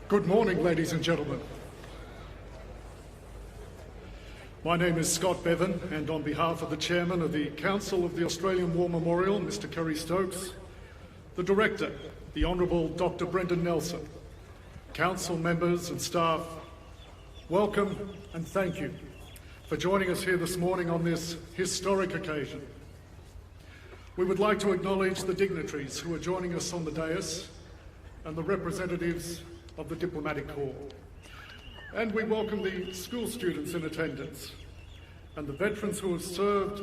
Good morning, ladies and gentlemen. My name is Scott Bevan, and on behalf of the Chairman of the Council of the Australian War Memorial, Mr. Kerry Stokes, the Director, the Honourable Dr. Brendan Nelson, Council members and staff, welcome and thank you for joining us here this morning on this historic occasion. We would like to acknowledge the dignitaries who are joining us on the dais and the representatives of the Diplomatic Corps. And we welcome the school students in attendance and the veterans who have served,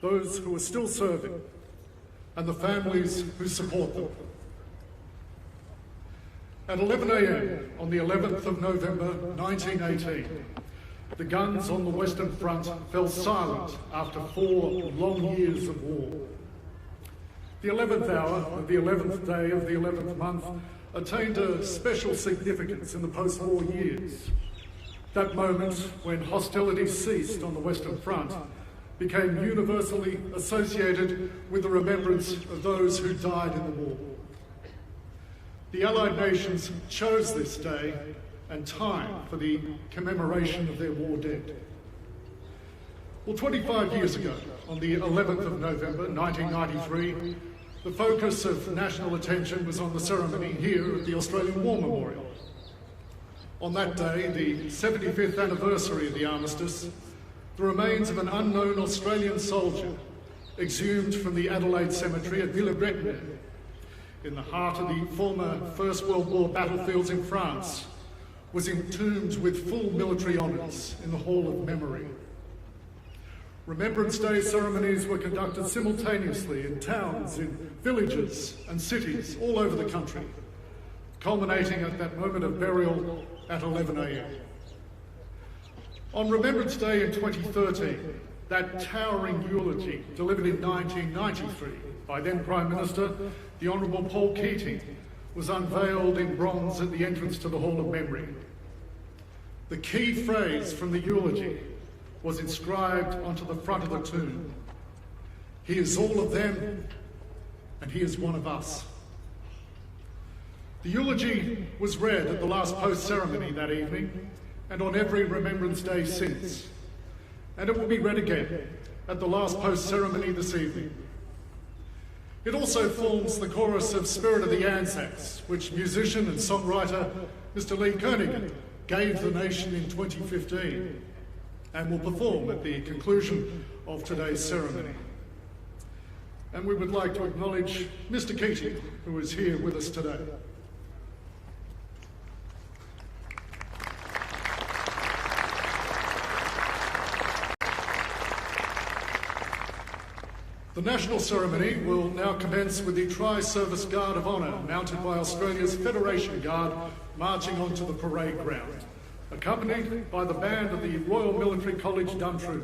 those who are still serving, and the families who support them. At 11 a.m. on the 11th of November 1918, the guns on the Western Front fell silent after 4 long years of war. The 11th hour of the 11th day of the 11th month attained a special significance in the post-war years. That moment when hostilities ceased on the Western Front became universally associated with the remembrance of those who died in the war. The Allied nations chose this day and time for the commemoration of their war dead. Well, 25 years ago, on the 11th of November 1993, the focus of national attention was on the ceremony here at the Australian War Memorial. On that day, the 75th anniversary of the armistice, the remains of an unknown Australian soldier exhumed from the Adelaide Cemetery at Villebrequin, in the heart of the former First World War battlefields in France, was entombed with full military honours in the Hall of Memory. Remembrance Day ceremonies were conducted simultaneously in towns, in villages and cities all over the country, culminating at that moment of burial at 11 a.m. On Remembrance Day in 2013, that towering eulogy delivered in 1993 by then Prime Minister, the Honourable Paul Keating, was unveiled in bronze at the entrance to the Hall of Memory. The key phrase from the eulogy was inscribed onto the front of the tomb: "He is all of them, and he is one of us." The eulogy was read at the last post-ceremony that evening and on every Remembrance Day since, and it will be read again at the last post-ceremony this evening. It also forms the chorus of Spirit of the Anzacs, which musician and songwriter Mr. Lee Kernaghan gave the nation in 2015 and will perform at the conclusion of today's ceremony. And we would like to acknowledge Mr. Keating, who is here with us today. The national ceremony will now commence with the Tri-Service Guard of Honour, mounted by Australia's Federation Guard, marching onto the parade ground, accompanied by the band of the Royal Military College Duntroop.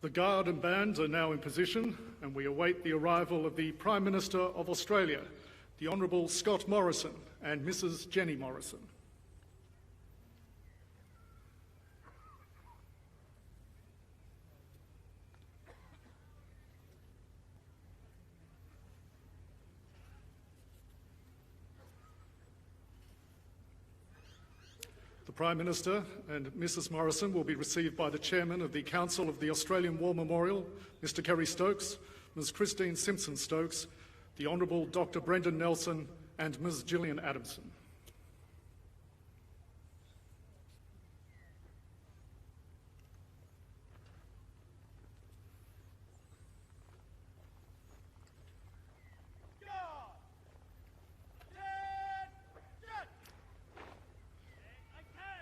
The Guard and Band are now in position, and we await the arrival of the Prime Minister of Australia, the Honourable Scott Morrison and Mrs. Jenny Morrison. The Prime Minister and Mrs. Morrison will be received by the Chairman of the Council of the Australian War Memorial, Mr. Kerry Stokes, Ms. Christine Simpson-Stokes, the Honourable Dr. Brendan Nelson and Ms. Gillian Adamson.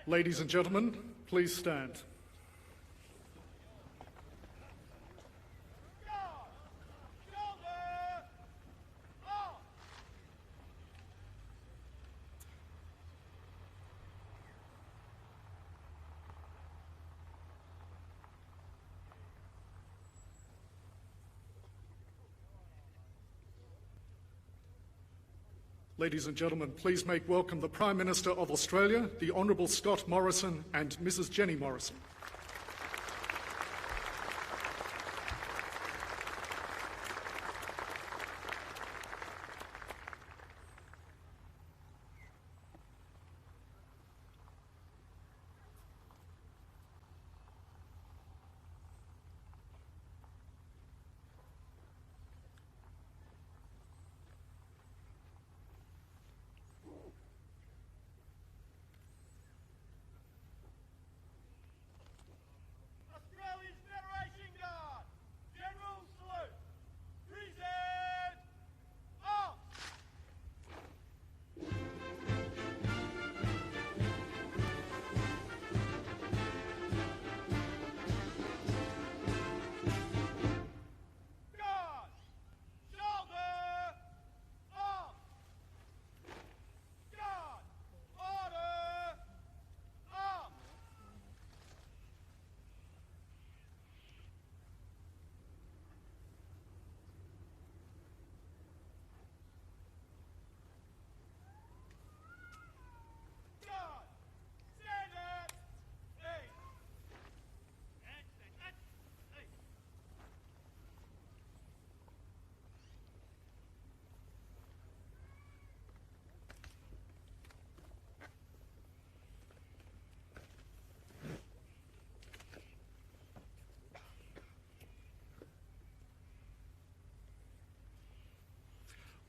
Ladies and gentlemen, please stand. Ladies and gentlemen, please make welcome the Prime Minister of Australia, the Honourable Scott Morrison and Mrs. Jenny Morrison.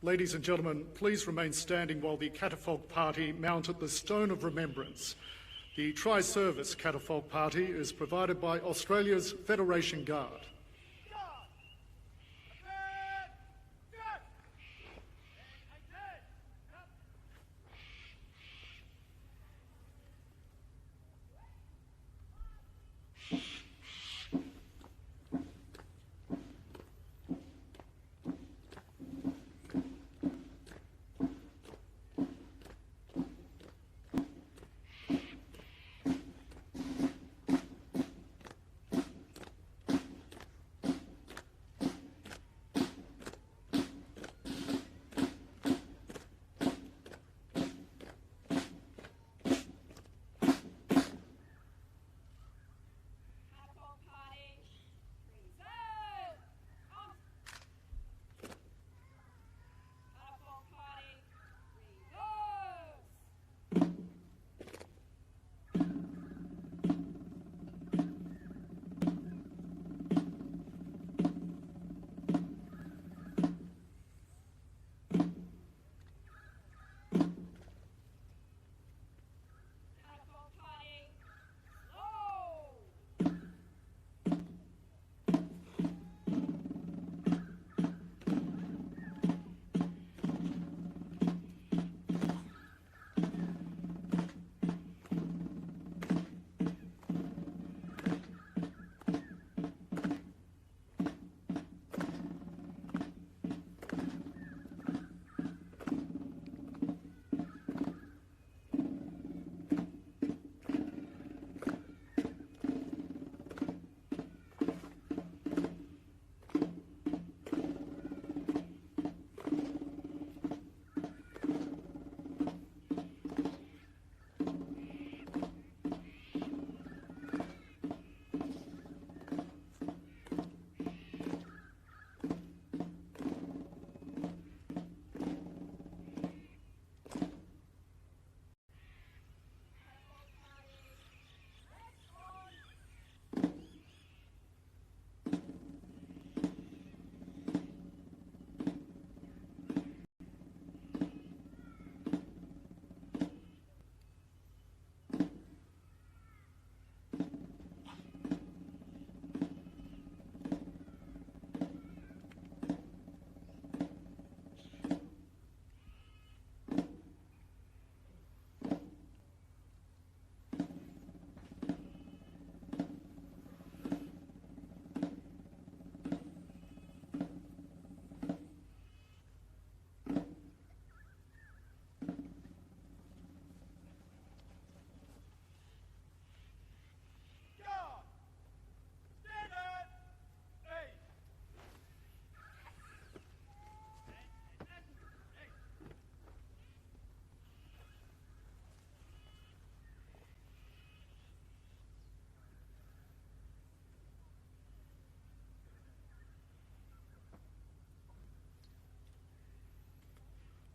Ladies and gentlemen, please remain standing while the catafalque party mount at the Stone of Remembrance. The tri-service catafalque party is provided by Australia's Federation Guard.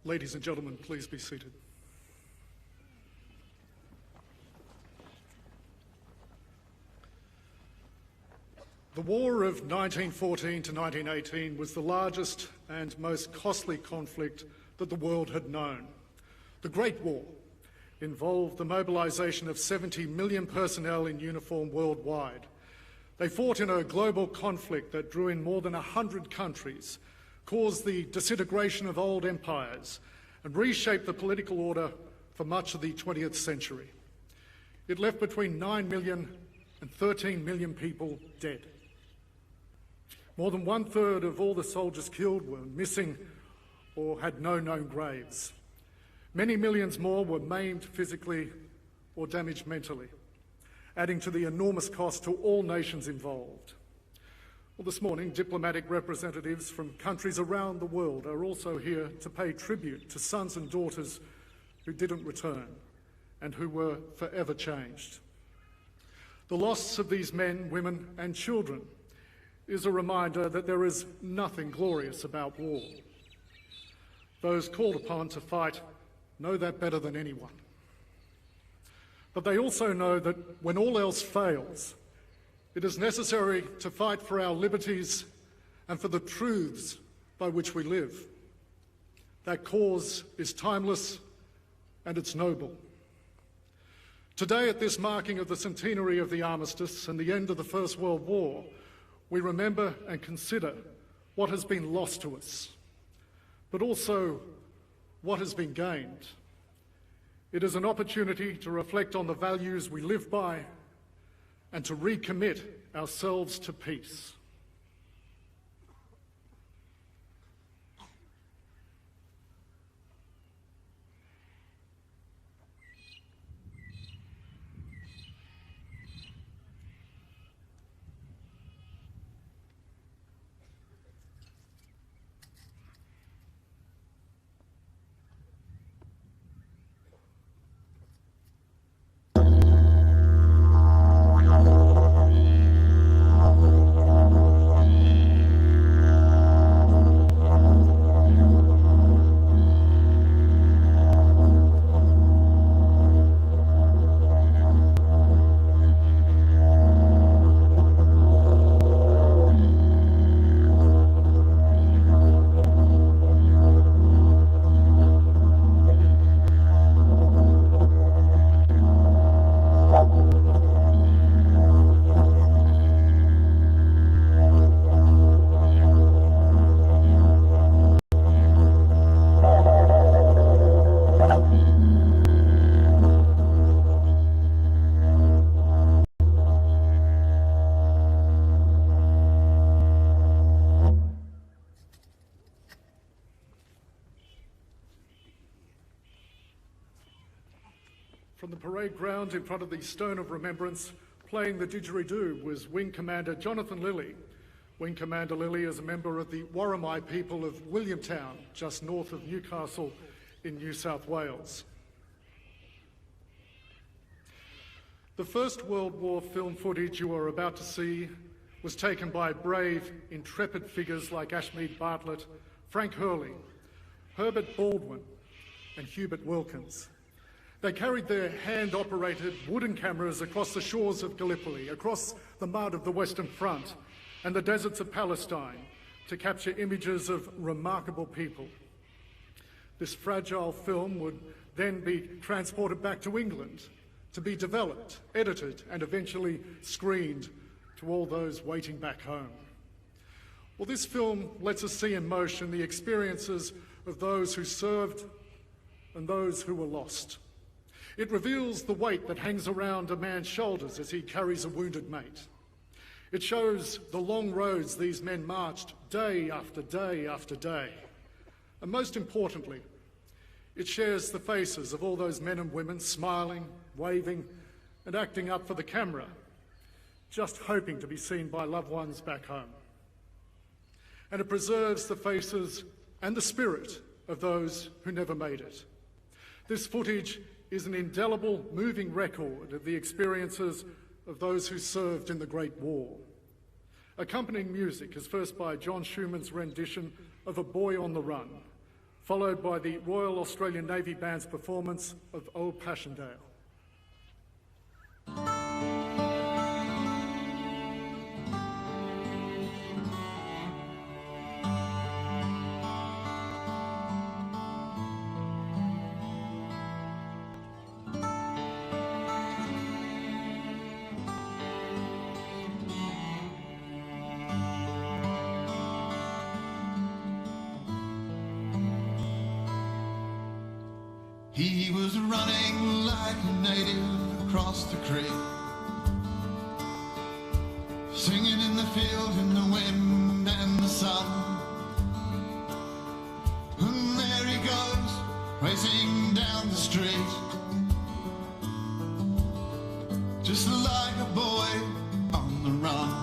Ladies and gentlemen, please be seated. The war of 1914 to 1918 was the largest and most costly conflict that the world had known. The Great War involved the mobilisation of 70 million personnel in uniform worldwide. They fought in a global conflict that drew in more than 100 countries, caused the disintegration of old empires, and reshaped the political order for much of the 20th century. It left between 9 million and 13 million people dead. More than 1/3 of all the soldiers killed were missing or had no known graves. Many millions more were maimed physically or damaged mentally, adding to the enormous cost to all nations involved. Well, this morning, diplomatic representatives from countries around the world are also here to pay tribute to sons and daughters who didn't return and who were forever changed. The loss of these men, women, and children is a reminder that there is nothing glorious about war. Those called upon to fight know that better than anyone. But they also know that when all else fails, it is necessary to fight for our liberties and for the truths by which we live. That cause is timeless and it's noble. Today, at this marking of the centenary of the armistice and the end of the First World War, we remember and consider what has been lost to us, but also what has been gained. It is an opportunity to reflect on the values we live by and to recommit ourselves to peace. From the parade ground in front of the Stone of Remembrance, playing the didgeridoo was Wing Commander Jonathan Lilly. Wing Commander Lilly is a member of the Worimi people of Williamtown, just north of Newcastle in New South Wales. The First World War film footage you are about to see was taken by brave, intrepid figures like Ashmead Bartlett, Frank Hurley, Herbert Baldwin, and Hubert Wilkins. They carried their hand-operated wooden cameras across the shores of Gallipoli, across the mud of the Western Front and the deserts of Palestine to capture images of remarkable people. This fragile film would then be transported back to England to be developed, edited, and eventually screened to all those waiting back home. Well, this film lets us see in motion the experiences of those who served and those who were lost. It reveals the weight that hangs around a man's shoulders as he carries a wounded mate. It shows the long roads these men marched day after day after day. And most importantly, it shares the faces of all those men and women smiling, waving, and acting up for the camera, just hoping to be seen by loved ones back home. And it preserves the faces and the spirit of those who never made it. This footage is an indelible, moving record of the experiences of those who served in the Great War. Accompanying music is first by John Schumann's rendition of A Boy on the Run, followed by the Royal Australian Navy Band's performance of Old Passchendaele. He was running like a native across the creek, singing in the field in the wind and the sun. And there he goes, racing down the street, just like a boy on the run.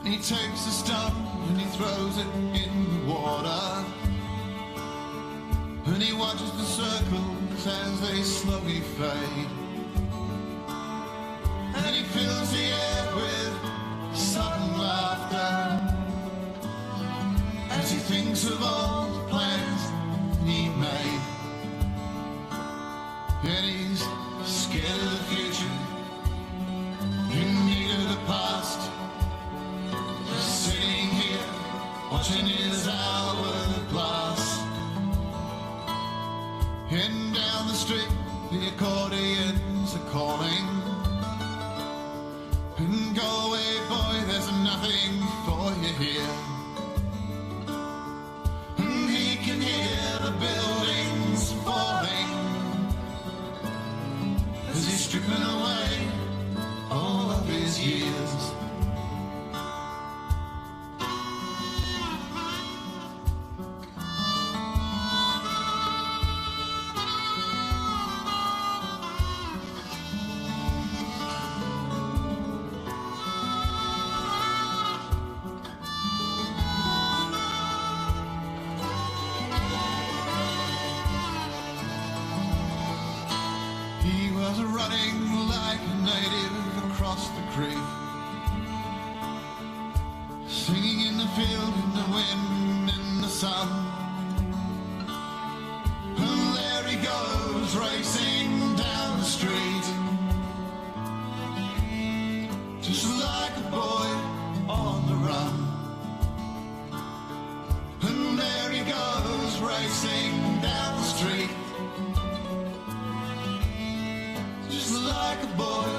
And he takes a stone and he throws it in the water, and he watches the circles as they slowly fade, and he fills the air with sudden laughter as he thinks of all the plans he made. And he's scared of the future, in need of the past, just sitting here watching his hourglass. And down the street, the accordions are calling, and go away, boy, there's nothing for you here. And he can hear the buildings falling as he's stripping away all of his years. He was running like a native across the creek, singing in the field in the wind and the sun. And there he goes, racing down the street, just like a boy on the run. And there he goes, racing down the street, just like a boy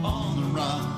on the run.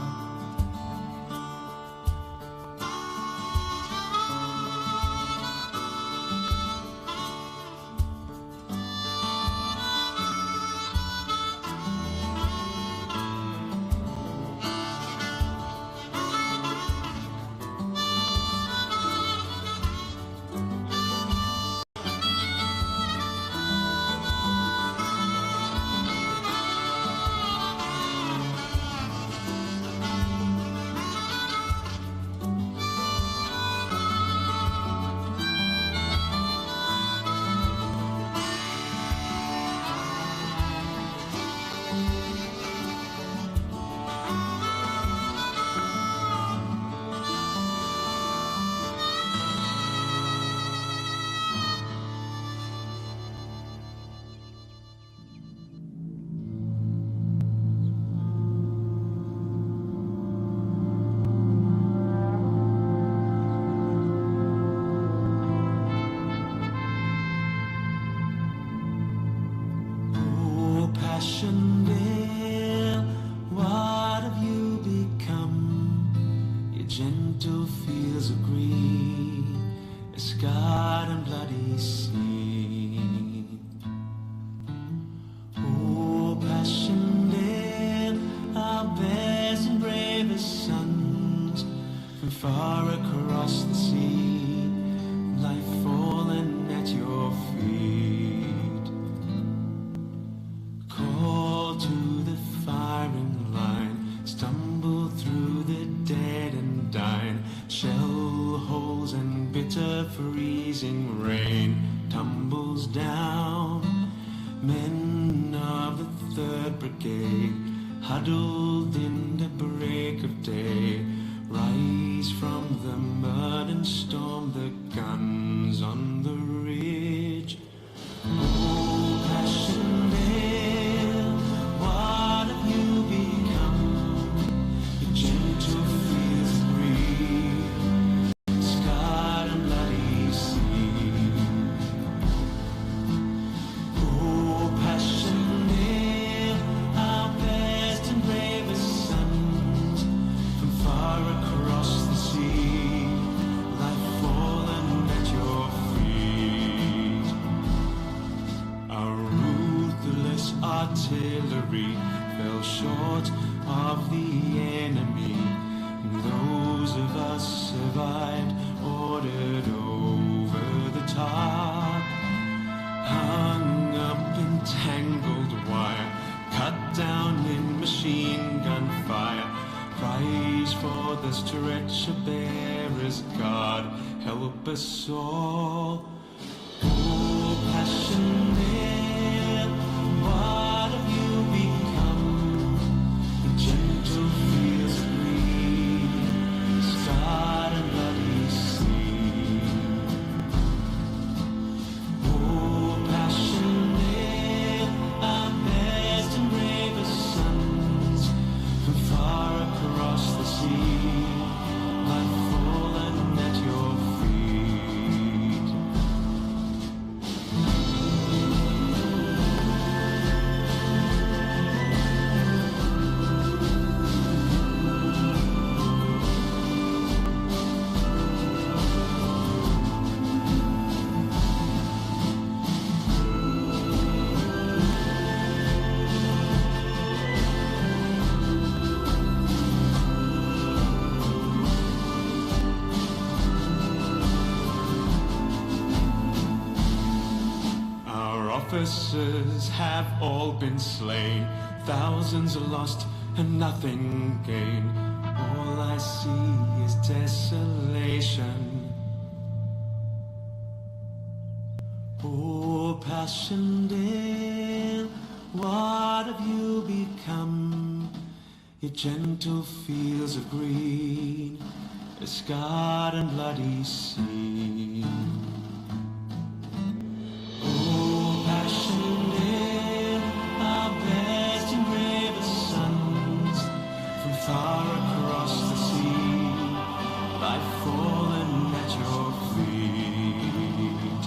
Passchendaele, what have you become? Your gentle fields of green, a scarred and bloody sea. Oh, Passchendaele, our best and bravest sons, from far across the sea, lie fallen at your feet. Call to the firing line, stumble through the dead and dying, shell holes and bitter freezing rain tumbles down. Men of the 3rd Brigade, huddled in the break of day, rise from the mud and storm the guns on the enemy. Those of us survived, ordered over the top, hung up in tangled wire, cut down in machine gun fire. Praise for the stretcher bearers, God help us all. Oh, passionate, what have you become? The gentle fields of green, scarred and bloody sea. Oh, passionate, our best and bravest sons, from far across the sea, lie fallen at your feet. Officers have all been slain, thousands are lost and nothing gained. All I see is desolation. Oh, Passchendaele, what have you become? Your gentle fields of green, a scarred and bloody sea. Oh, Passchendaele, our best and bravest sons, from far across the sea, lie fallen at your feet.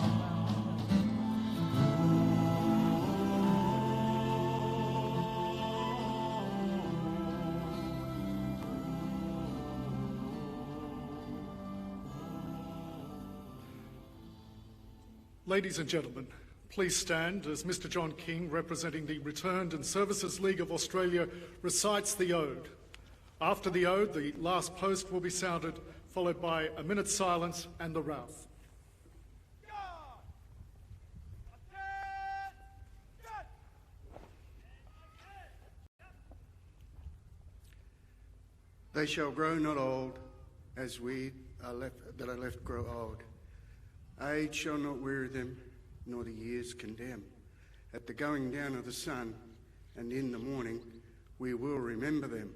Ladies and gentlemen, please stand as Mr. John King, representing the Returned and Services League of Australia, recites the Ode. After the Ode, the last post will be sounded, followed by a minute's silence and the Wreath. They shall grow not old, as we that are left grow old. Age shall not weary them, nor the years condemn. At the going down of the sun, and in the morning, we will remember them.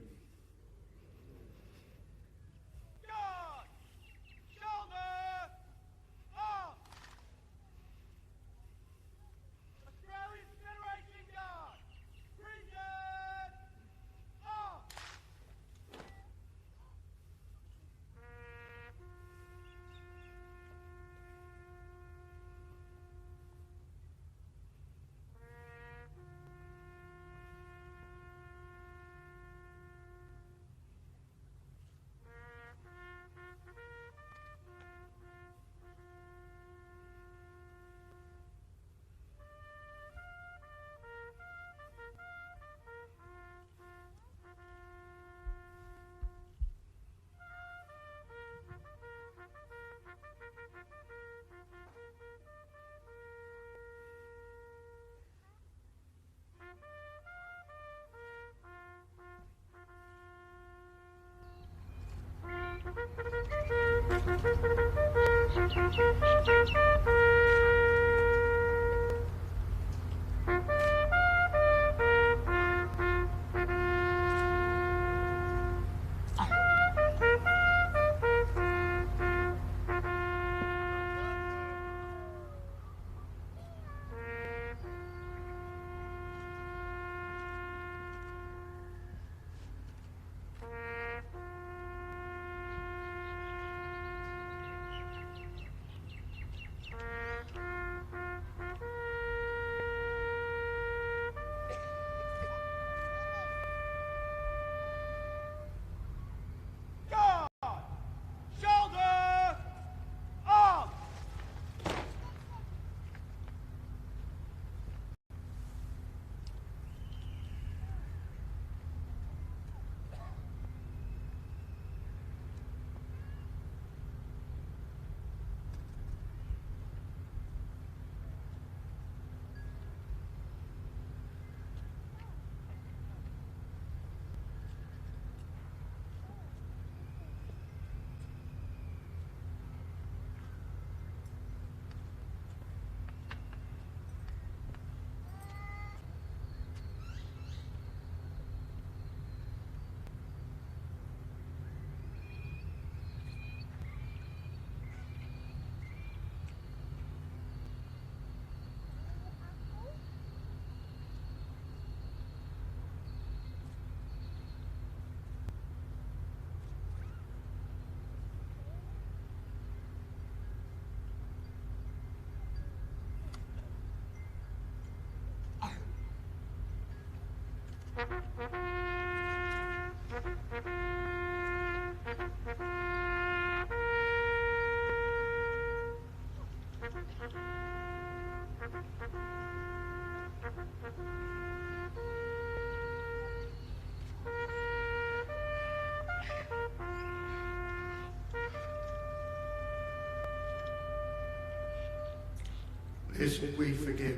Lest we forget.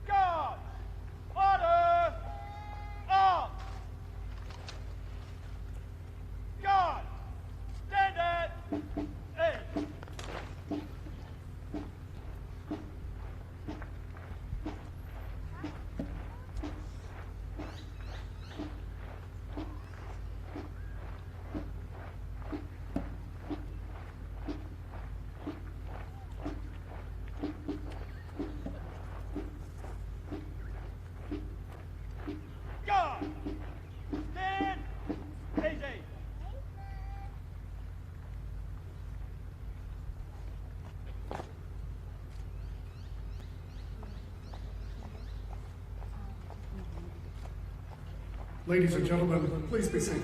Guard! Order! Arms! Guard! Stand at A! Guard! Stand! Easy! Ladies and gentlemen, please be seated.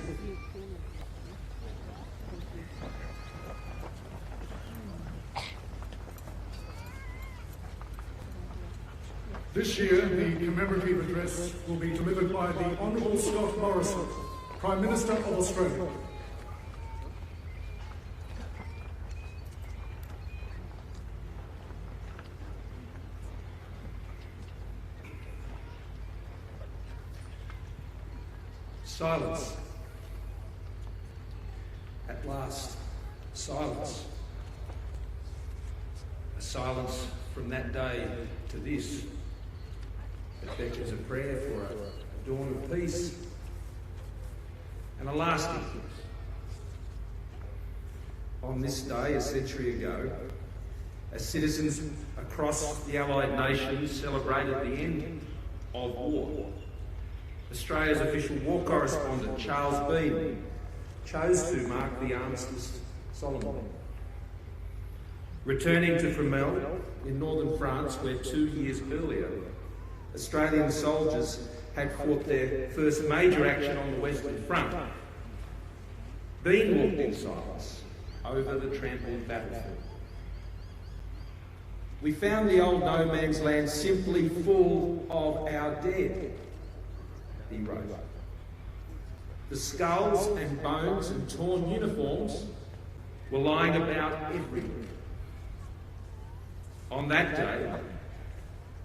This year, the commemorative address will be delivered by the Honourable Scott Morrison, Prime Minister of Australia. Silence. At last, silence. A silence from that day to this that beckons a prayer for a dawn of peace and a lasting peace. On this day, a century ago, as citizens across the Allied nations celebrated the end of war, Australia's official war correspondent, Charles Bean, chose to mark the armistice solemnly. Returning to Fromelles in northern France, where 2 years earlier, Australian soldiers had fought their first major action on the Western Front, Bean walked in silence over the trampled battlefield. We found the old no man's land simply full of our dead, he wrote. The skulls and bones and torn uniforms were lying about everywhere. On that day,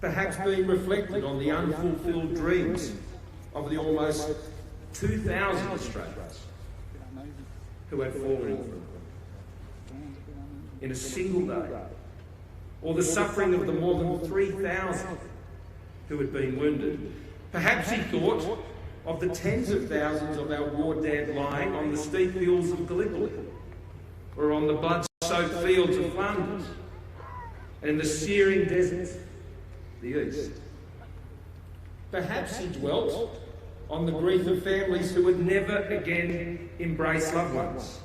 perhaps being reflected on the unfulfilled dreams of the almost 2,000 Australians who had fallen in a single day, or the suffering of the more than 3,000 who had been wounded. Perhaps he thought of the tens of thousands of our war dead lying on the steep hills of Gallipoli, or on the blood-soaked fields of Flanders, and in the searing deserts of the east. Perhaps he dwelt on the grief of families who would never again embrace loved ones,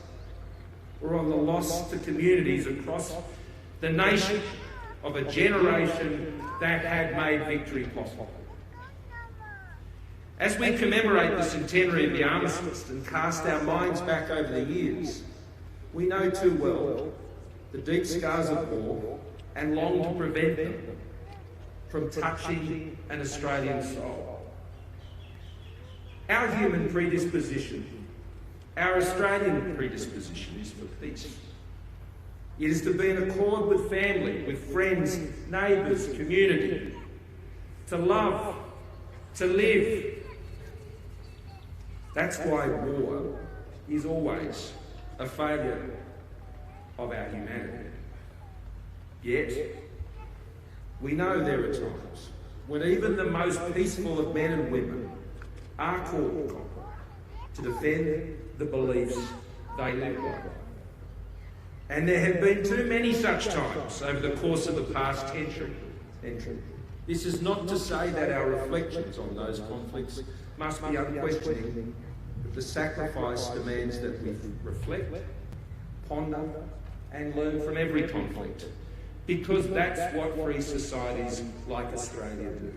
or on the loss to communities across the nation of a generation that had made victory possible. As we commemorate the centenary of the armistice and cast our minds back over the years, we know too well the deep scars of war and long to prevent them from touching an Australian soul. Our human predisposition, our Australian predisposition, is for peace. It is to be in accord with family, with friends, neighbours, community, to love, to live. That's why war is always a failure of our humanity. Yet, we know there are times when even the most peaceful of men and women are called upon to defend the beliefs they live by. And there have been too many such times over the course of the past century. This is not to say that our reflections on those conflicts must be unquestioning, but the sacrifice demands that we reflect, ponder, and learn from every conflict, because that's what free societies like Australia do.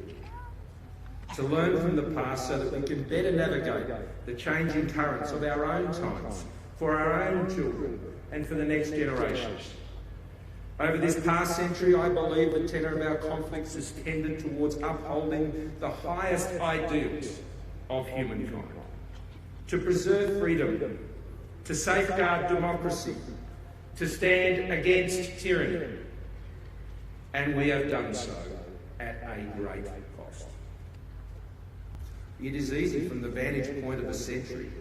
to learn from the past so that we can better navigate the changing currents of our own times, for our own children and for the next generations. Over this past century, I believe the tenor of our conflicts has tended towards upholding the highest ideals of humankind, to preserve freedom, to safeguard democracy, to stand against tyranny. And we have done so at a great cost. It is easy from the vantage point of a century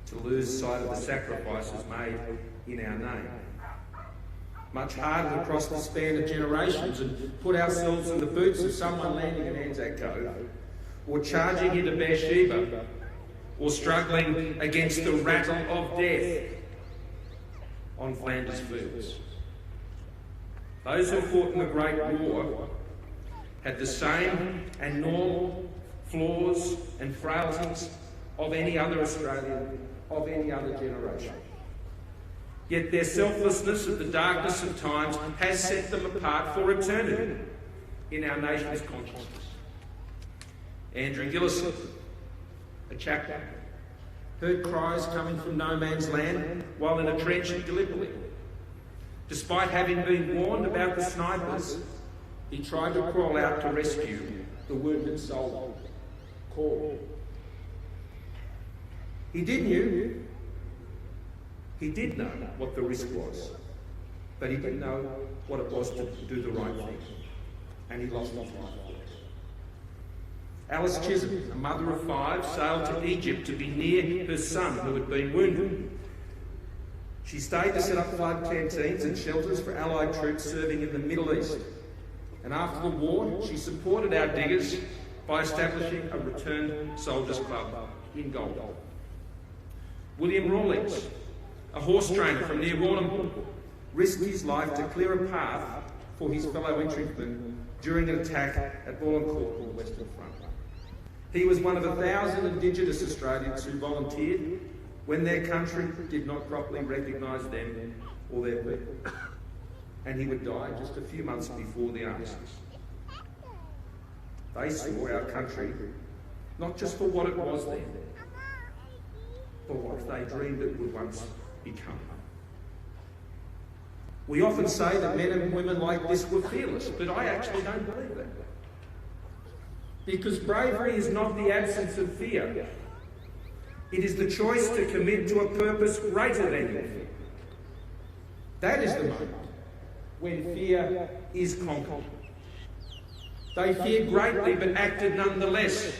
to lose sight of the sacrifices made in our name. Much harder to cross the span of generations and put ourselves in the boots of someone landing in Anzac Cove, or charging into Beersheba, or struggling against the rattle of death on Flanders fields. Those who fought in the Great War had the same and normal flaws and frailties of any other Australian, of any other generation. Yet their selflessness at the darkness of times has set them apart for eternity in our nation's consciousness. Andrew Gillison, a chaplain, heard cries coming from no man's land while in a trench at Gallipoli. Despite having been warned about the snipers, he tried to crawl out to rescue the wounded soldier, Call. He did know what the risk was, but he didn't know what it was to do the right thing, and he lost his life. Alice Chisholm, a mother of 5, sailed to Egypt to be near her son who had been wounded. She stayed to set up flood canteens and shelters for Allied troops serving in the Middle East. And after the war, she supported our diggers by establishing a returned soldiers club in Gold. William Rawlings, a horse trainer from near Warrnambool, risked his life to clear a path for his fellow infantrymen during an attack at Ballancourt on the Western Front. He was one of 1,000 Indigenous Australians who volunteered when their country did not properly recognise them or their people. And he would die just a few months before the armistice. They saw our country not just for what it was then, but what they dreamed it would once become. We often say that men and women like this were fearless, but I actually don't believe that. Because bravery is not the absence of fear. It is the choice to commit to a purpose greater than your fear. That is the moment when fear is conquered. They feared greatly but acted nonetheless.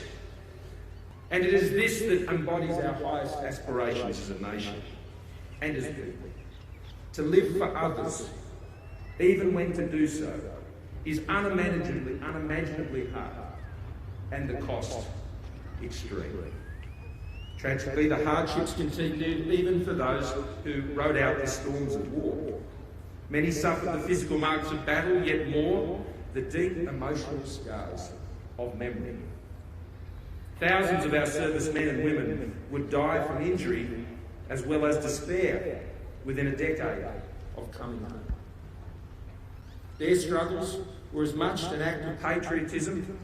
And it is this that embodies our highest aspirations as a nation and as people. To live for others, even when to do so is unimaginably hard, and the cost extreme. Tragically, the hardships continued even for those who rode out the storms of war. Many suffered the physical marks of battle, yet more the deep emotional scars of memory. Thousands of our servicemen and women would die from injury as well as despair within a decade of coming home. Their struggles were as much an act of patriotism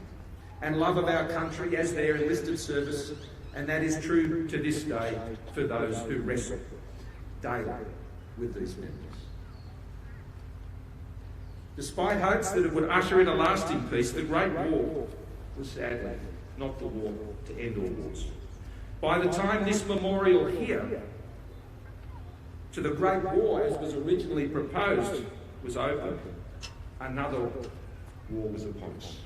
and love of our country as their enlisted service, and that is true to this day for those who wrestle daily with these memories. Despite hopes that it would usher in a lasting peace, the Great War was sadly not the war to end all wars. By the time this memorial here to the Great War, as was originally proposed, was over, another war was upon us.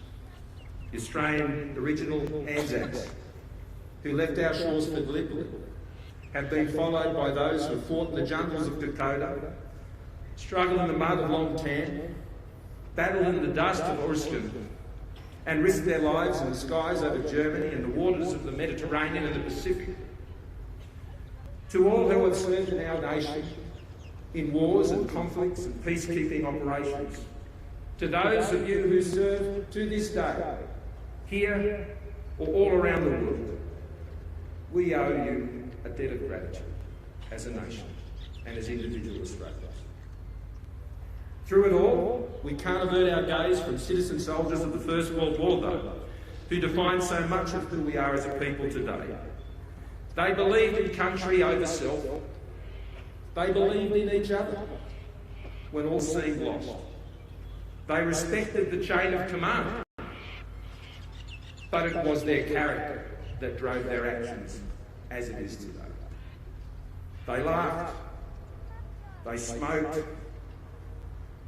The Australian original Anzacs, who left our shores for Gallipoli, have been followed by those who fought in the jungles of Dakota, struggled in the mud of Long Tan, battled in the dust of Uruskan, and risked their lives in the skies over Germany and the waters of the Mediterranean and the Pacific. To all who have served in our nation in wars and conflicts and peacekeeping operations, to those of you who serve to this day, here or all around the world, we owe you a debt of gratitude as a nation and as individual Australians. Through it all, we can't avert our gaze from citizen soldiers of the First World War, though, who define so much of who we are as a people today. They believed in country over self. They believed in each other when all seemed lost. They respected the chain of command, but it was their character that drove their actions as it is today. They laughed, they smoked,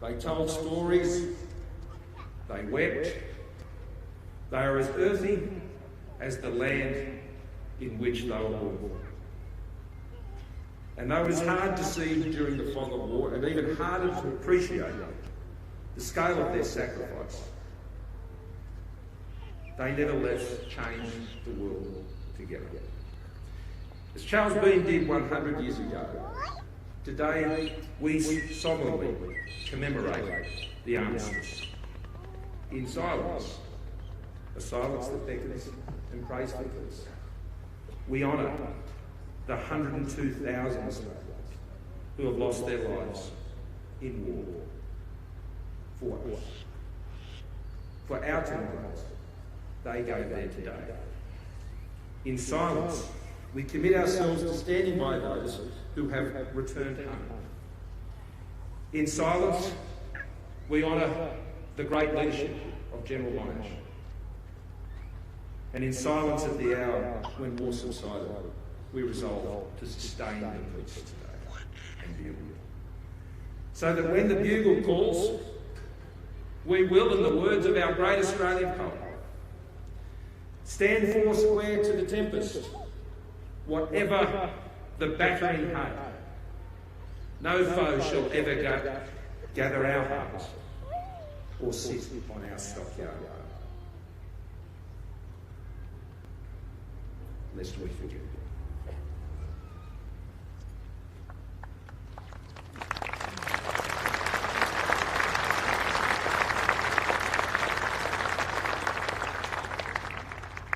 they told stories, they wept. They are as earthy as the land in which they were born. And though it was hard to see during the fog of war, and even harder to appreciate the scale of their sacrifice, they nevertheless changed the world together. As Charles Bean did 100 years ago, today we solemnly commemorate the armistice in silence, a silence that beckons and prays for peace. We honour the 102,000 who have lost their lives in war for us. For our tomorrows, they go there today. In silence, we commit ourselves to standing by those who have returned home. In silence, we honour the great leadership of General Monash. And in silence at the hour when war subsided, we resolve to sustain the peace today and beyond. So that when the bugle calls, we will, in the words of our great Australian poet, stand four square to the tempest, whatever the battering hail. No foe shall ever gather our hearts or sit on our stockyard, lest we forget.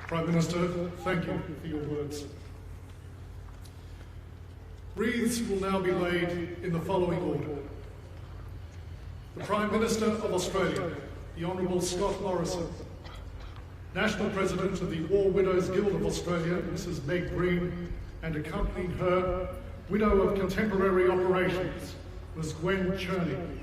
Prime Minister, thank you for your words. Wreaths will now be laid in the following order. The Prime Minister of Australia, the Honourable Scott Morrison. National President of the War Widows Guild of Australia, Mrs. Meg Green, and accompanying her, Widow of Contemporary Operations, Ms. Gwen Cherney.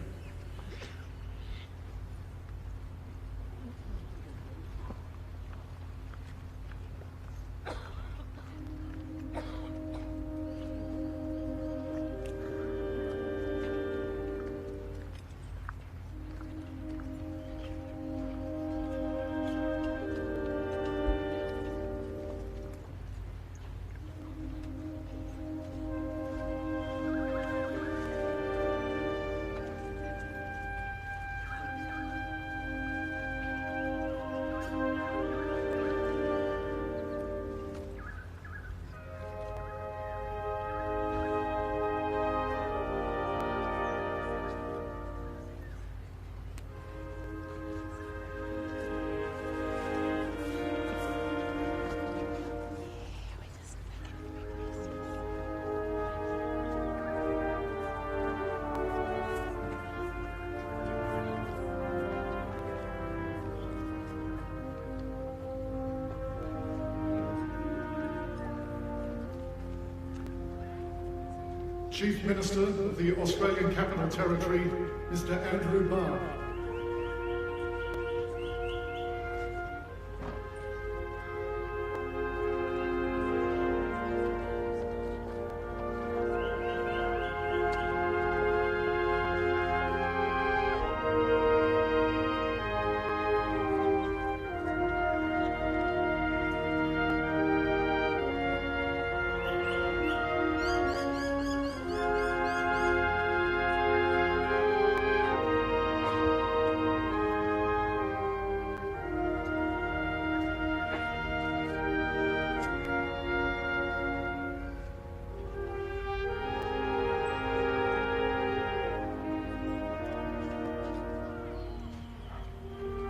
Chief Minister of the Australian Capital Territory, Mr. Andrew Barr.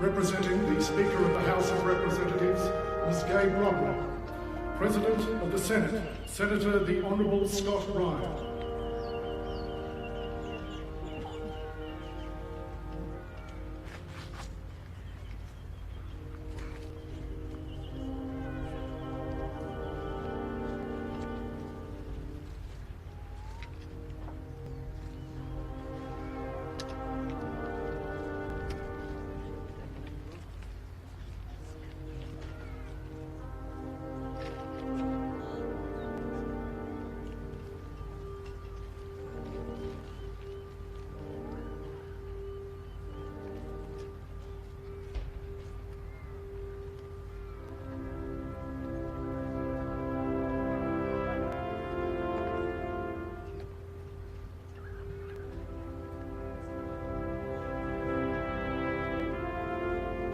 Representing the Speaker of the House of Representatives, Ms. Gay Brockwell. President of the Senate, Senator the Honourable Scott Ryan.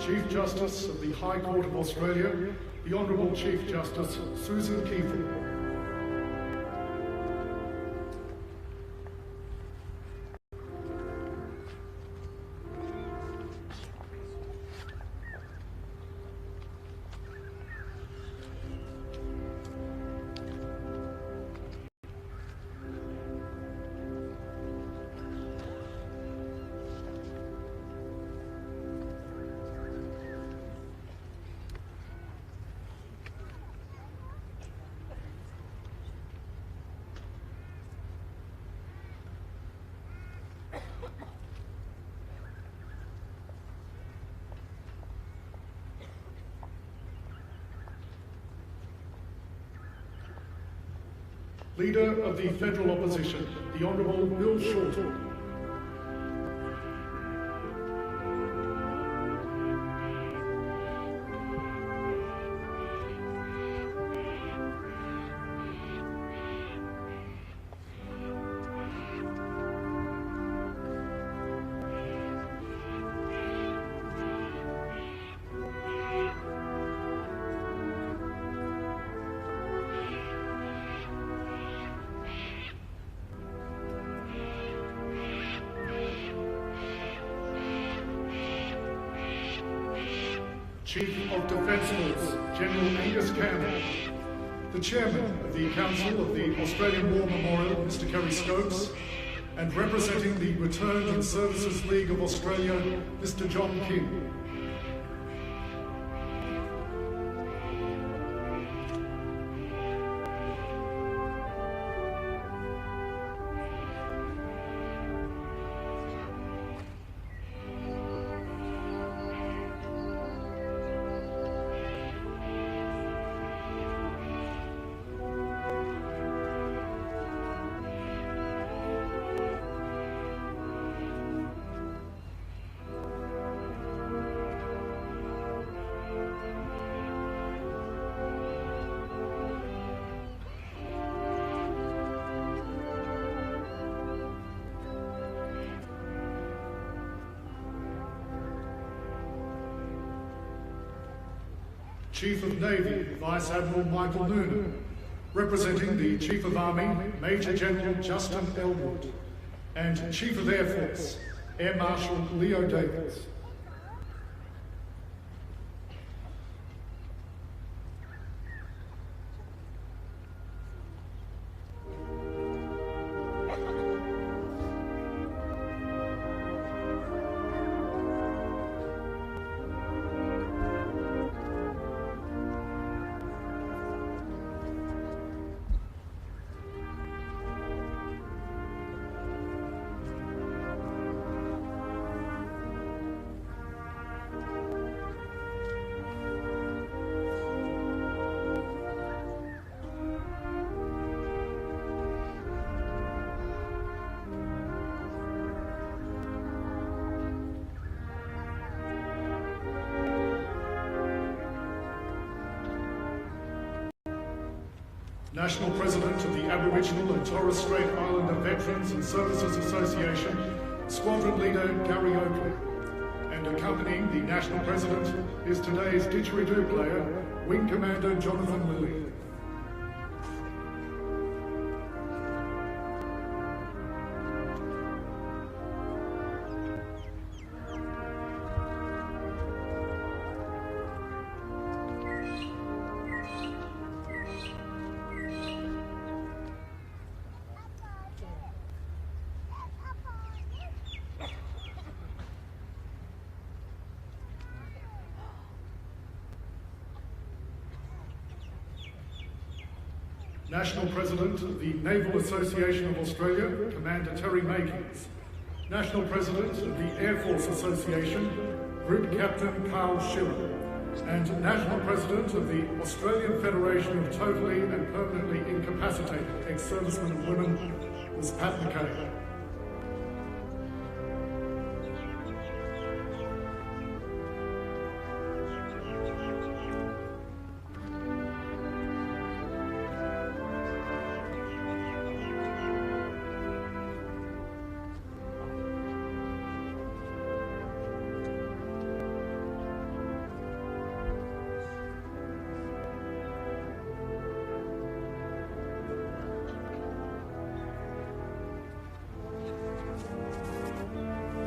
Chief Justice of the High Court of Australia, the Honourable Chief Justice Susan Keefe. Leader of the Federal Opposition, the Honourable Bill Shorten. Chief of Defence Force, General Angus Campbell. The Chairman of the Council of the Australian War Memorial, Mr Kerry Stokes, and representing the Returned and Services League of Australia, Mr John King. Chief of Navy, Vice Admiral Michael Noonan, representing the Chief of Army, Major General Justin Elwood, and Chief of Air Force, Air Marshal Leo Davies. National President of the Aboriginal and Torres Strait Islander Veterans and Services Association, Squadron Leader Gary Oakley. And accompanying the National President is today's didgeridoo player, Wing Commander Jonathan Lilly. National President of the Naval Association of Australia, Commander Terry Makins. National President of the Air Force Association, Group Captain Carl Schiller. And National President of the Australian Federation of Totally and Permanently Incapacitated Ex-Servicemen and Women, Ms. Pat McKay.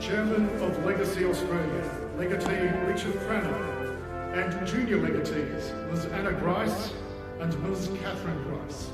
Chairman of Legacy Australia, Legatee Richard Cranmer, and Junior Legatees, Ms. Anna Grice and Ms. Catherine Grice.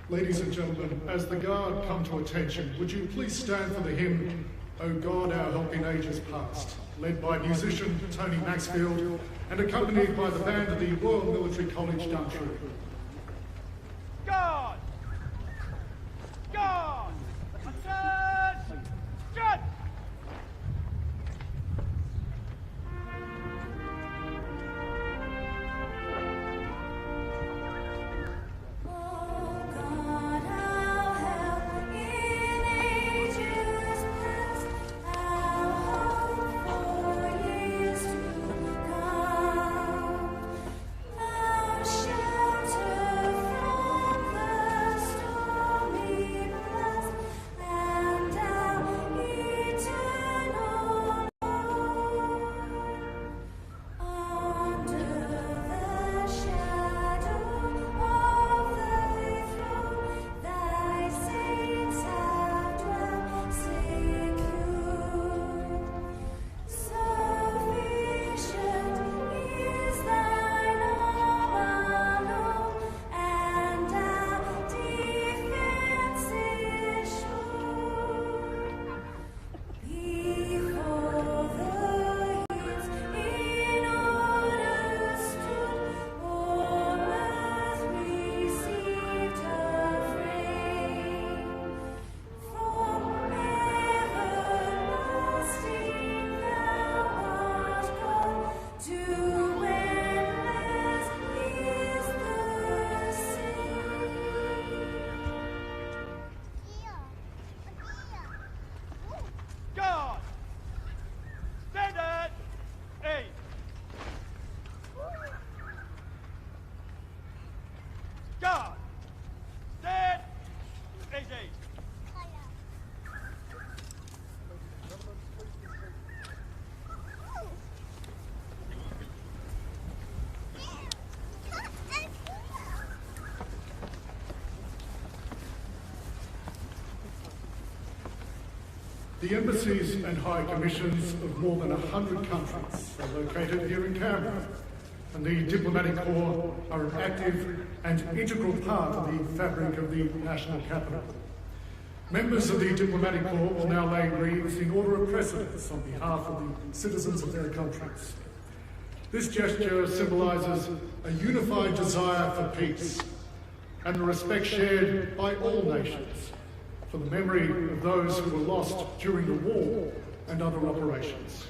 Ladies and gentlemen, as the Guard come to attention, would you please stand for the hymn, O God, Our Help in Ages Past, led by musician Tony Maxfield and accompanied by the band of the Royal Military College Duntrue. God! God! Attention! Judge! God! Stand! Easy! The embassies and high commissions of more than 100 countries are located here in Canberra, and the diplomatic corps are an active and integral part of the fabric of the national capital. Members of the diplomatic corps will now lay wreaths in order of precedence on behalf of the citizens of their countries. This gesture symbolises a unified desire for peace and the respect shared by all nations for the memory of those who were lost during the war and other operations.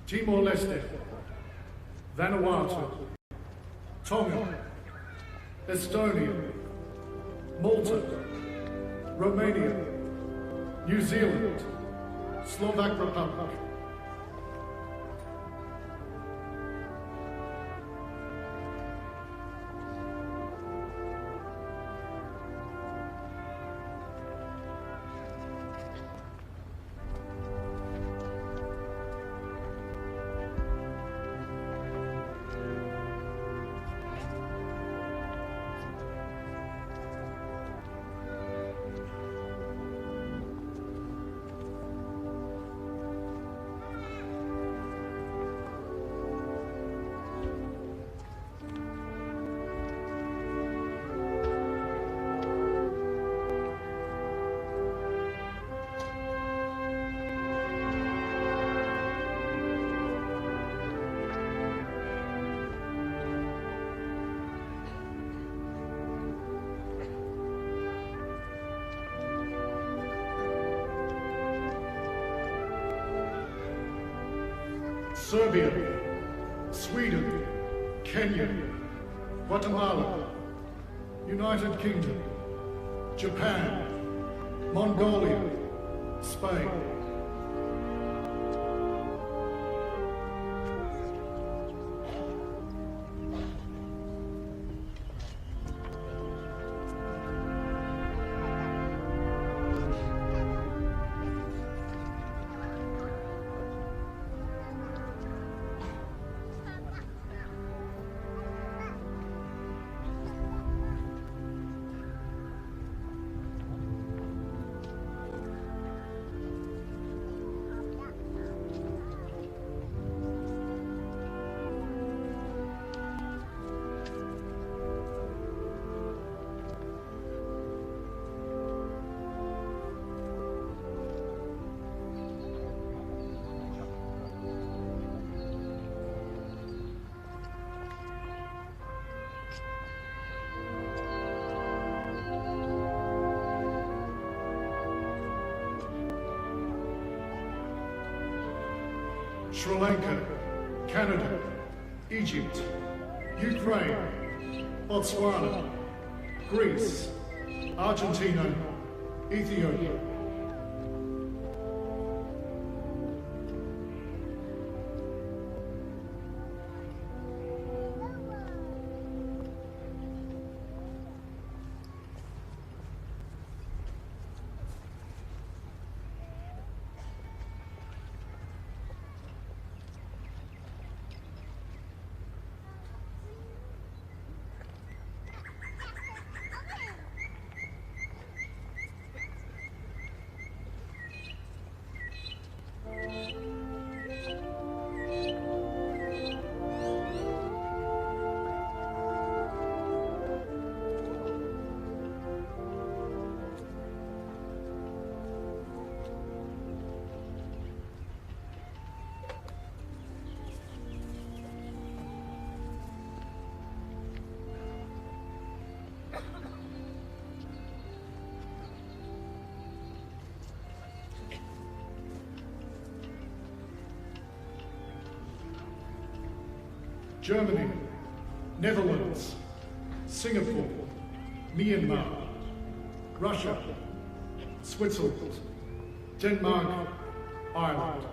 Timor-Leste, Vanuatu, Tonga, Estonia, Malta, Romania, New Zealand, Slovak Republic. Serbia, Sweden, Kenya, Guatemala, United Kingdom, Japan, Mongolia, Spain. Sri Lanka, Canada, Egypt, Ukraine, Botswana, Greece, Argentina, Ethiopia. Germany, Netherlands, Singapore, Myanmar, Russia, Switzerland, Denmark, Ireland.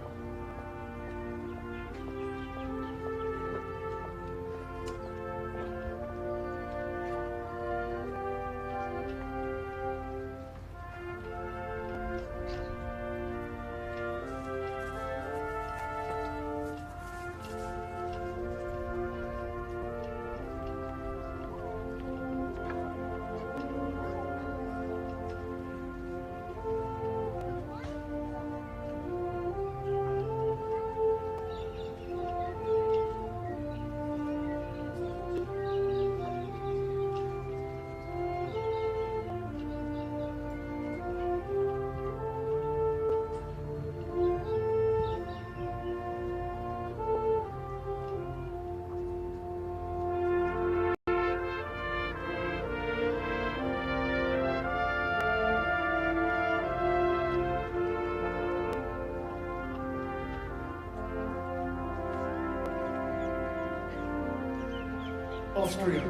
Austria,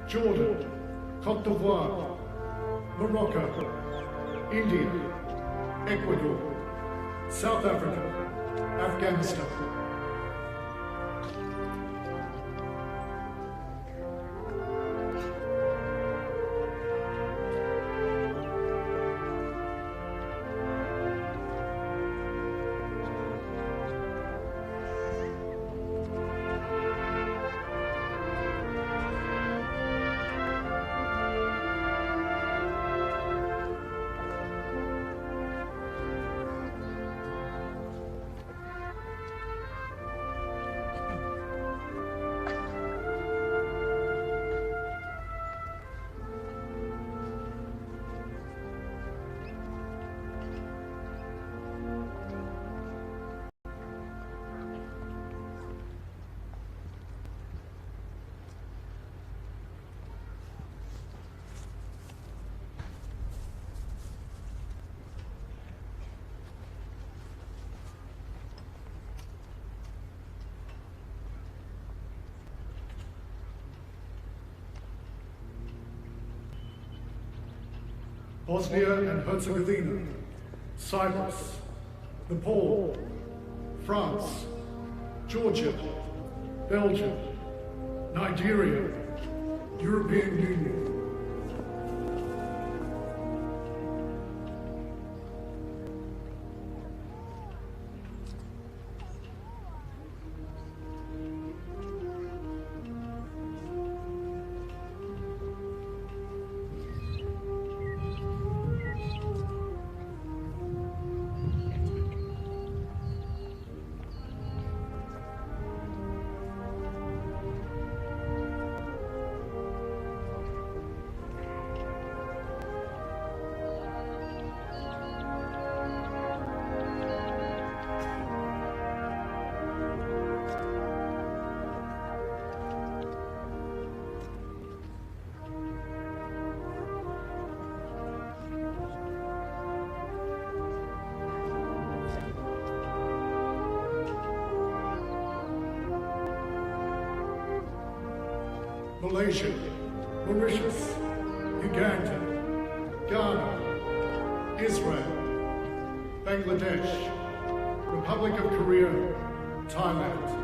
Jordan, Côte d'Ivoire, Morocco, India, Ecuador, South Africa, Afghanistan. Bosnia and Herzegovina, Cyprus, Nepal, France, Georgia, Belgium, Nigeria, European Union. Malaysia, Mauritius, Uganda, Ghana, Israel, Bangladesh, Republic of Korea, Thailand.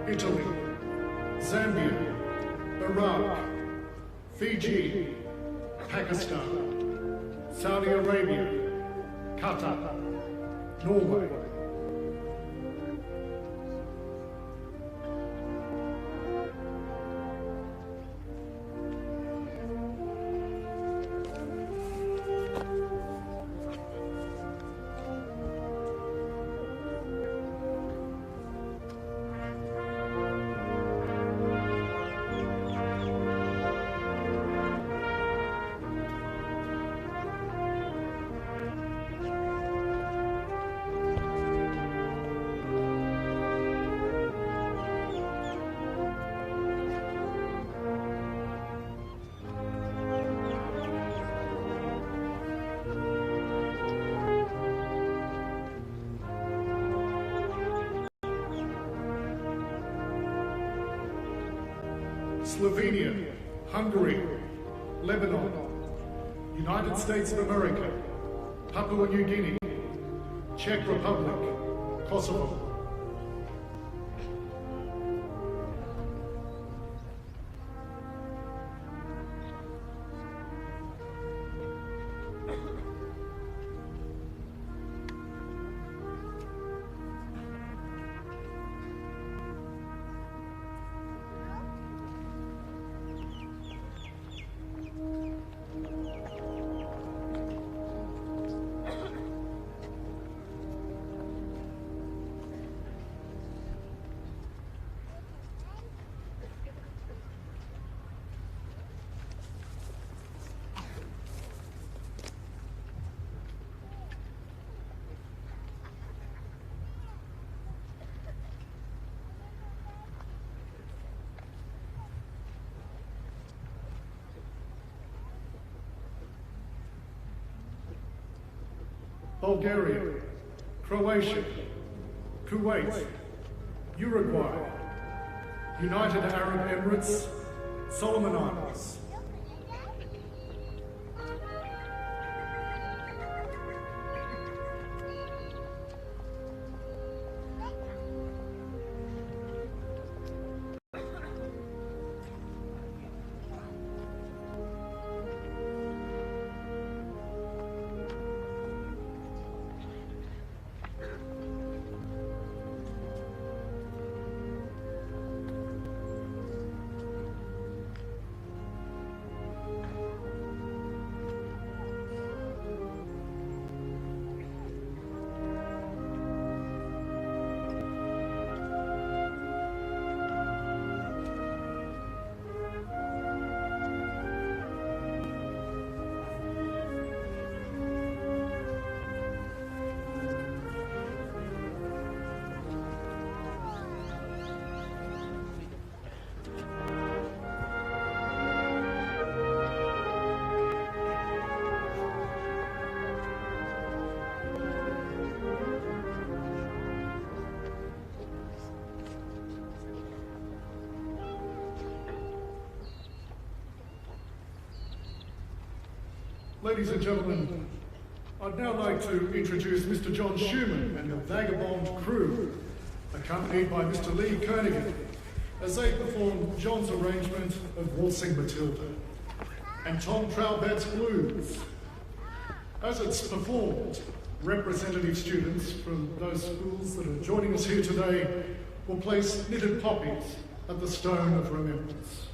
Italy, Zambia, Iraq, Fiji, Pakistan, Saudi Arabia, Qatar, Norway. Slovenia, Hungary, Lebanon, United States of America, Papua New Guinea, Czech Republic, Kosovo. Bulgaria, Croatia, Kuwait, Uruguay, United Arab Emirates, Solomon Islands. Ladies and gentlemen, I'd now like to introduce Mr. John Schumann and the Vagabond crew, accompanied by Mr. Lee Kernighan, as they perform John's arrangement of Waltzing Matilda and Tom Troutbeck's Blues. As it's performed, representative students from those schools that are joining us here today will place knitted poppies at the Stone of Remembrance.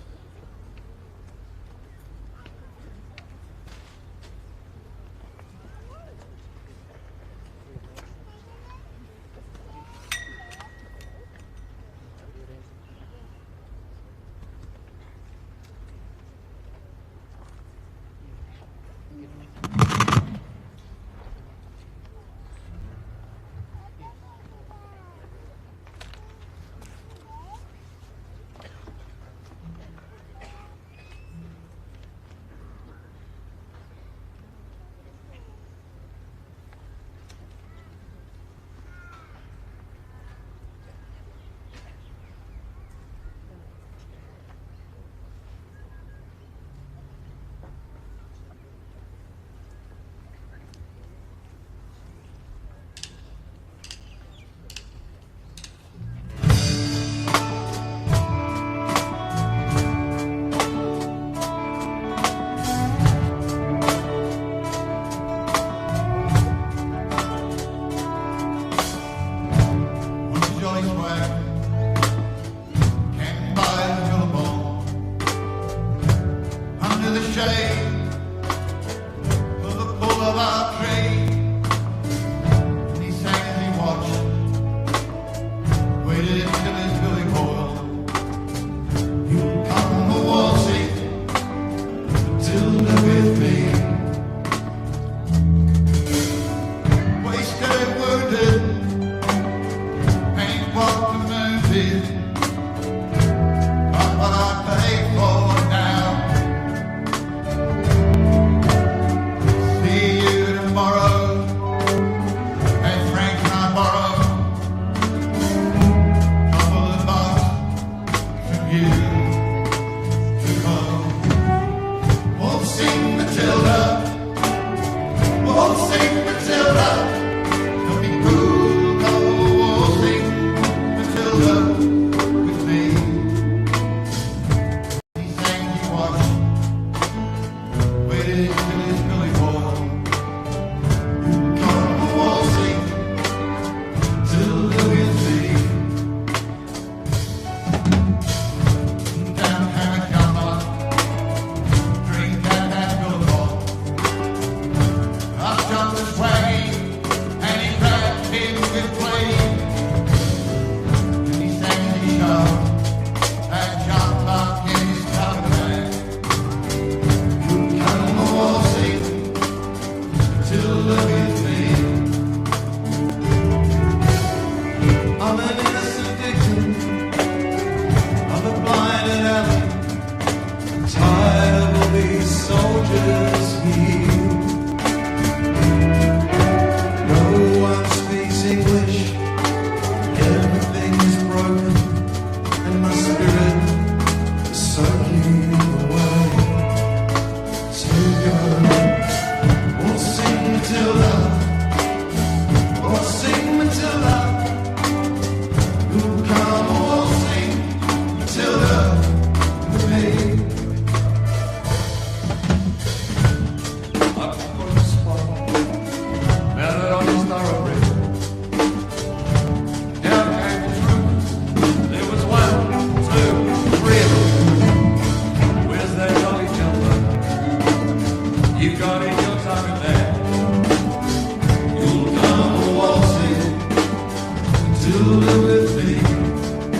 To live with me.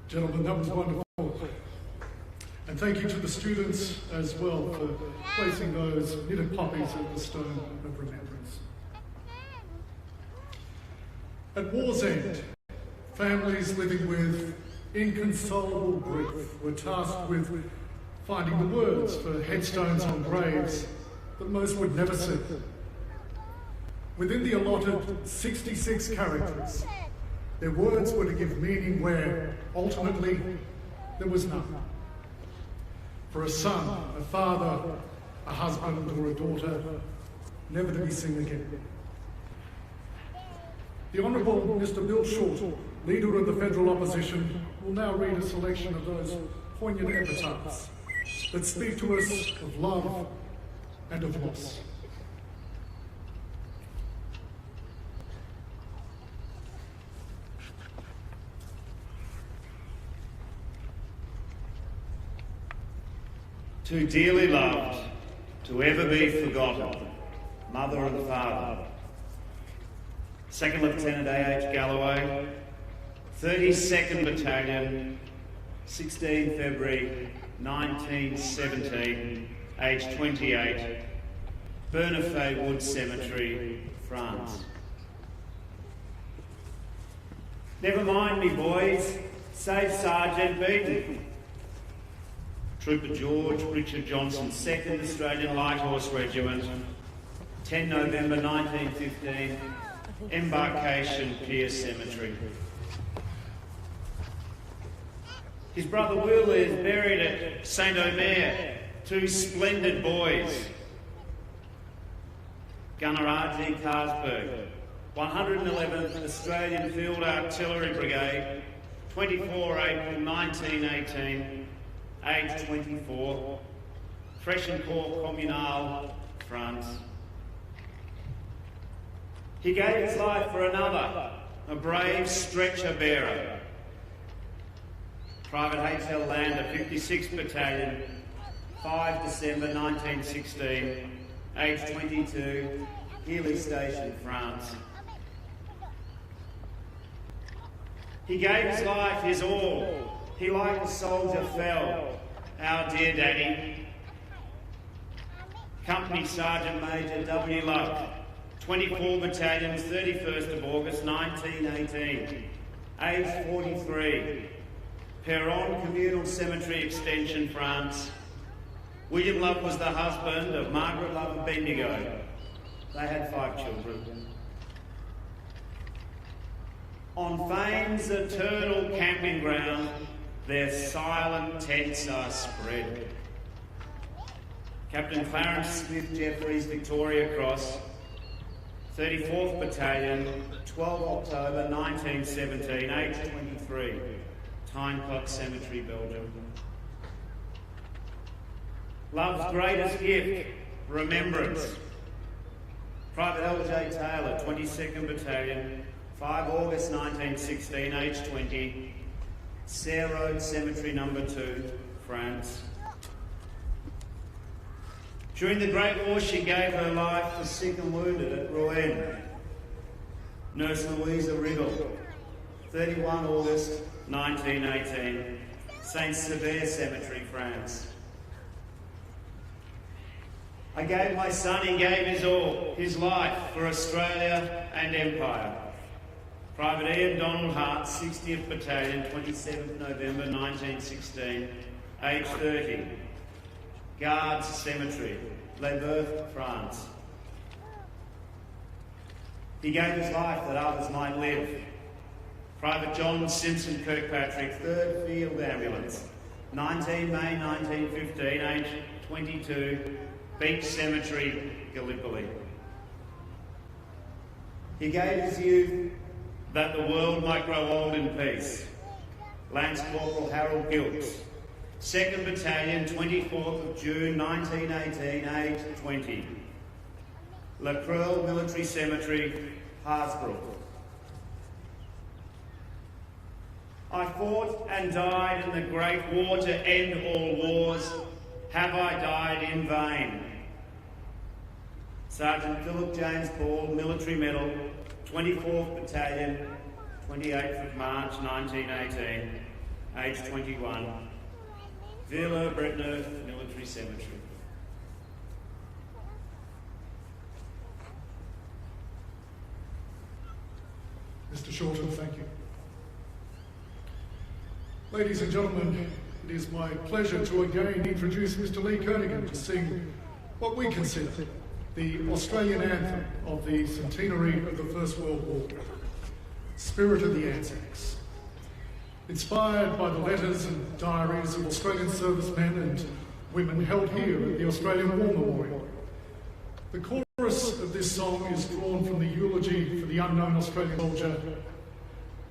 Gentlemen, that was wonderful. And thank you to the students as well for placing those knitted poppies at the stone of remembrance. At war's end, families living with inconsolable grief were tasked with finding the words for headstones on graves that most would never see. Within the allotted 66 characters, their words were to give meaning where, ultimately, there was none. For a son, a father, a husband or a daughter, never to be seen again. The Honourable Mr. Bill Short, Leader of the Federal Opposition, will now read a selection of those poignant epitaphs that speak to us of love and of loss. Too dearly loved to ever be forgotten, mother and father. 2nd Lieutenant A.H. Galloway, 32nd Battalion, 16 February 1917, aged 28, Bernafay Wood Cemetery, France. Never mind me, boys, save Sergeant Beaton. Trooper George Richard Johnson, 2nd Australian Light Horse Regiment, 10 November 1915, Embarkation Pier Cemetery. His brother Will is buried at St Omer, 2 splendid boys. Gunner R.G. Carlsberg, 111th Australian Field Artillery Brigade, 24 April 1918, aged 24, Freshencourt Communal, France. He gave his life for another, a brave stretcher bearer. Private H.L. Lander, 56th Battalion, 5 December 1916, aged 22, Healy Station, France. He gave his life, his all. He, like a soldier, fell, our dear Daddy. Company Sergeant Major W. Love, 24 Battalions, 31st of August 1918, aged 43, Perron Communal Cemetery Extension, France. William Love was the husband of Margaret Love of Bendigo. They had 5 children. On Fame's eternal camping ground, their silent tents are spread. Captain Clarence Smith Jeffries, Victoria Cross, 34th Battalion, 12 October 1917, aged 23, Tynecott Cemetery, Belgium. Love's greatest gift, remembrance. Private L.J. Taylor, 22nd Battalion, 5 August 1916, aged 20, Serre Road Cemetery No. 2, France. During the Great War, she gave her life for sick and wounded at Rouen. Nurse Louisa Riddle, 31 August 1918, Saint-Sever Cemetery, France. I gave my son, he gave his all, his life for Australia and Empire. Private Ian Donald Hart, 60th Battalion, 27th November 1916, aged 30. Guards Cemetery, Les Boeufs, France. He gave his life that others might live. Private John Simpson Kirkpatrick, 3rd Field Ambulance, 19 May 1915, aged 22, Beach Cemetery, Gallipoli. He gave his youth that the world might grow old in peace. Lance Corporal Harold Gilks, 2nd Battalion, 24th of June 1918, aged 20. La Creule Military Cemetery, Harsbrook. I fought and died in the Great War to end all wars. Have I died in vain? Sergeant Philip James Ball, Military Medal, 24th Battalion, 28th of March 1918, aged 21, Villa Bretner Military Cemetery. Mr. Shorten, thank you. Ladies and gentlemen, it is my pleasure to again introduce Mr. Lee Kernaghan to sing what we consider the Australian anthem of the centenary of the First World War, Spirit of the Anzacs. Inspired by the letters and diaries of Australian servicemen and women held here at the Australian War Memorial, the chorus of this song is drawn from the eulogy for the unknown Australian soldier,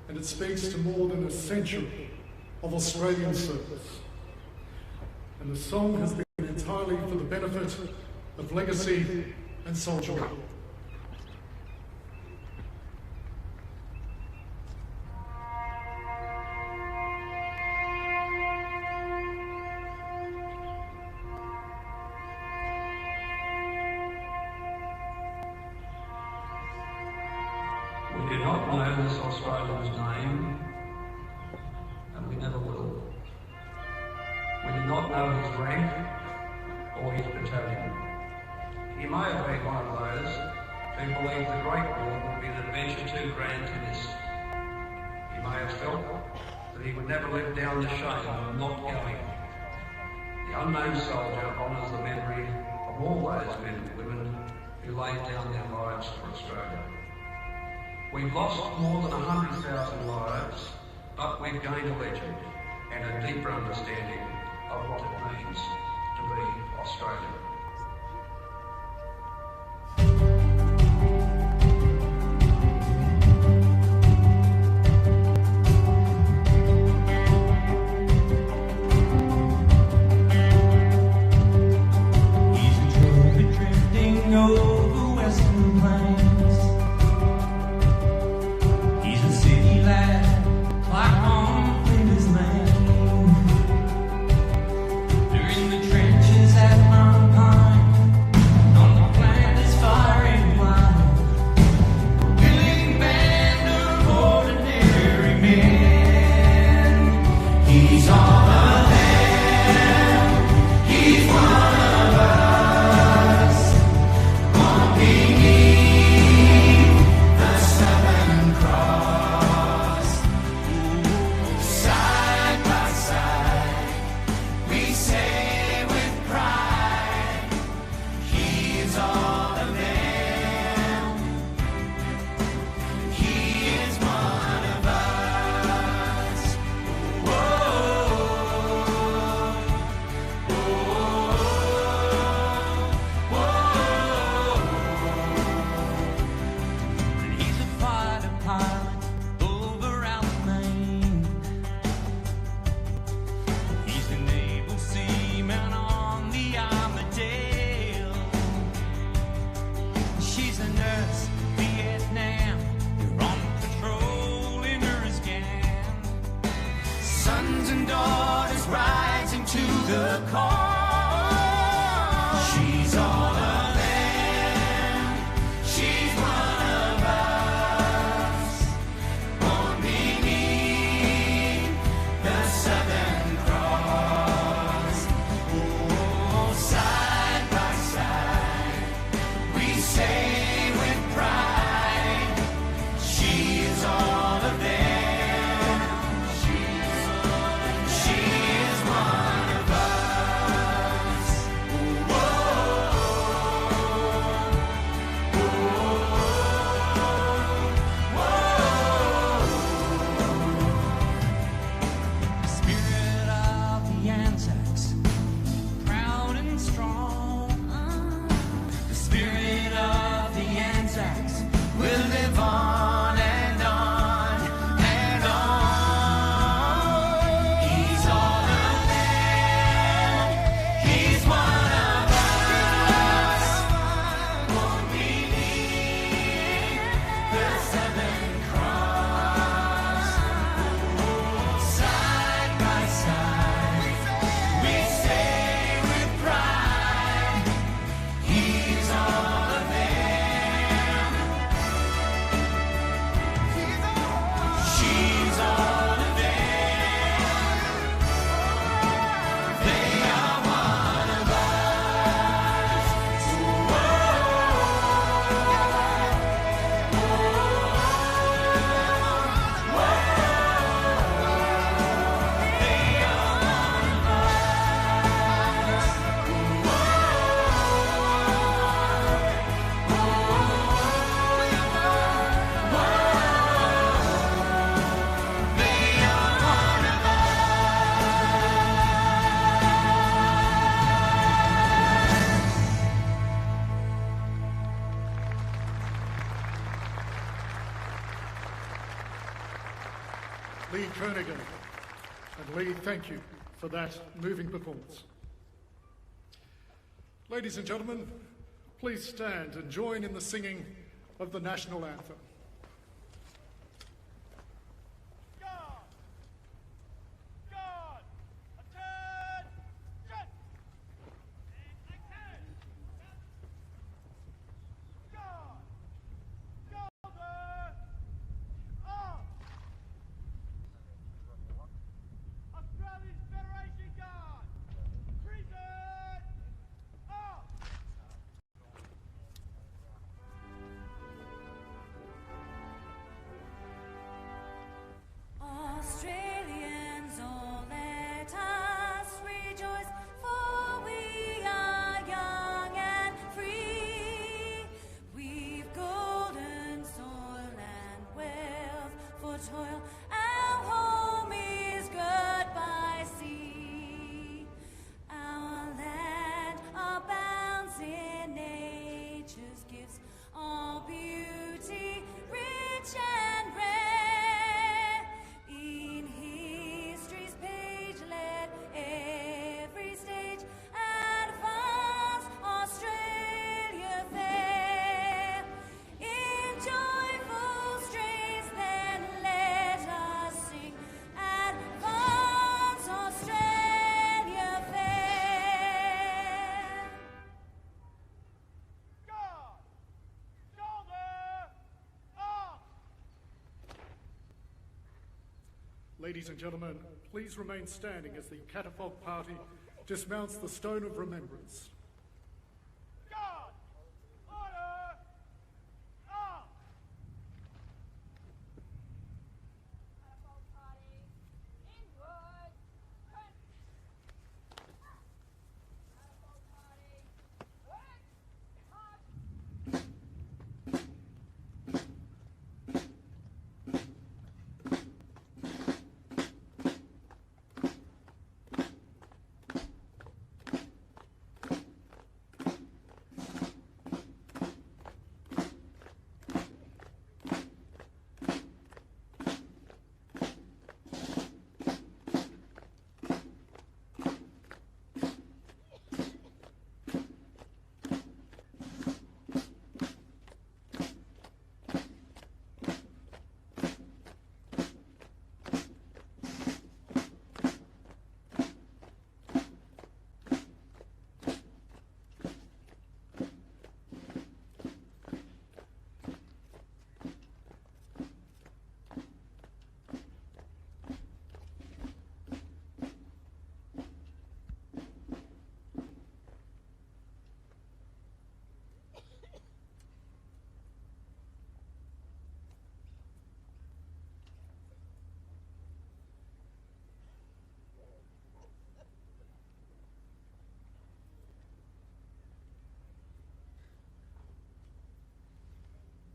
and it speaks to more than a century of Australian service. And the song has been entirely for the benefit of legacy and soldiery. We do not know this Australian's name, and we never will. We do not know his rank or his battalion. He may have been one of those who believed the Great War would be an adventure too grand to miss. He may have felt that he would never live down the shame of not going. The unknown soldier honours the memory of all those men and women who laid down their lives for Australia. We've lost more than 100,000 lives, but we've gained a legend and a deeper understanding of what it means to be Australian. She is one of us. Lee Kernigan. And Lee, thank you for that moving performance. Ladies and gentlemen, please stand and join in the singing of the national anthem. Australians, all let us rejoice, for we are young and free. We've golden soil and wealth for toil. Our home is good by sea. Our land abounds in nature's gifts, all beauty rich and rare. In history's page, let every stage advance Australia fair. In joyful strains, then let us sing, advance Australia fair. Guard! Shoulder! Arm! Ladies and gentlemen, please remain standing as the catafalque party dismounts the stone of remembrance. Guard! Order! Arm! Catapult party, inward, turn. Catapult party, work, march.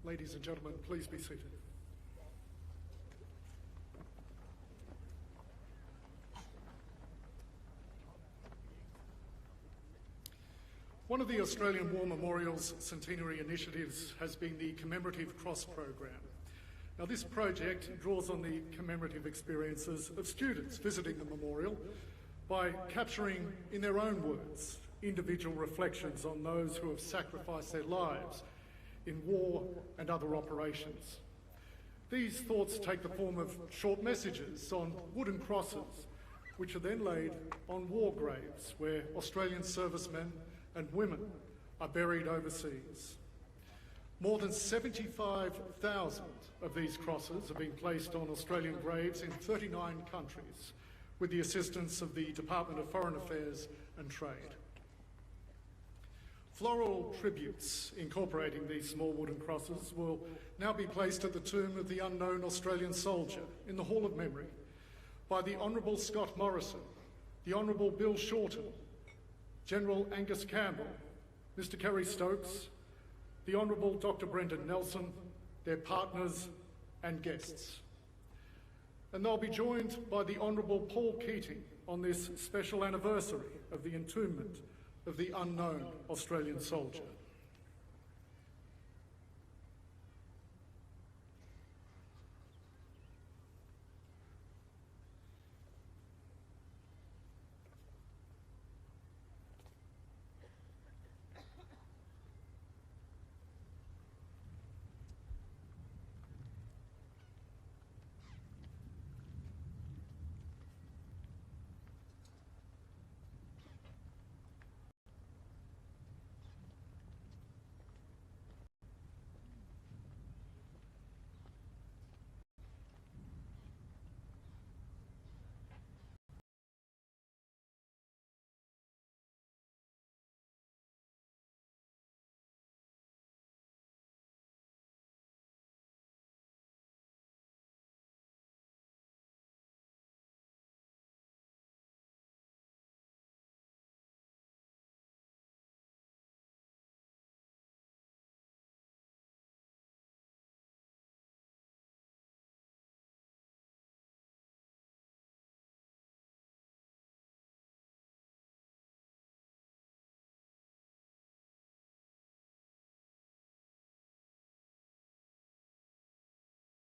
Ladies and gentlemen, please be seated. One of the Australian War Memorial's centenary initiatives has been the Commemorative Cross Program. Now, this project draws on the commemorative experiences of students visiting the memorial by capturing, in their own words, individual reflections on those who have sacrificed their lives in war and other operations. These thoughts take the form of short messages on wooden crosses, which are then laid on war graves where Australian servicemen and women are buried overseas. More than 75,000 of these crosses have been placed on Australian graves in 39 countries with the assistance of the Department of Foreign Affairs and Trade. Floral tributes incorporating these small wooden crosses will now be placed at the tomb of the unknown Australian soldier in the Hall of Memory by the Honourable Scott Morrison, the Honourable Bill Shorten, General Angus Campbell, Mr Kerry Stokes, the Honourable Dr Brendan Nelson, their partners and guests. And they'll be joined by the Honourable Paul Keating on this special anniversary of the entombment of the unknown Australian soldier.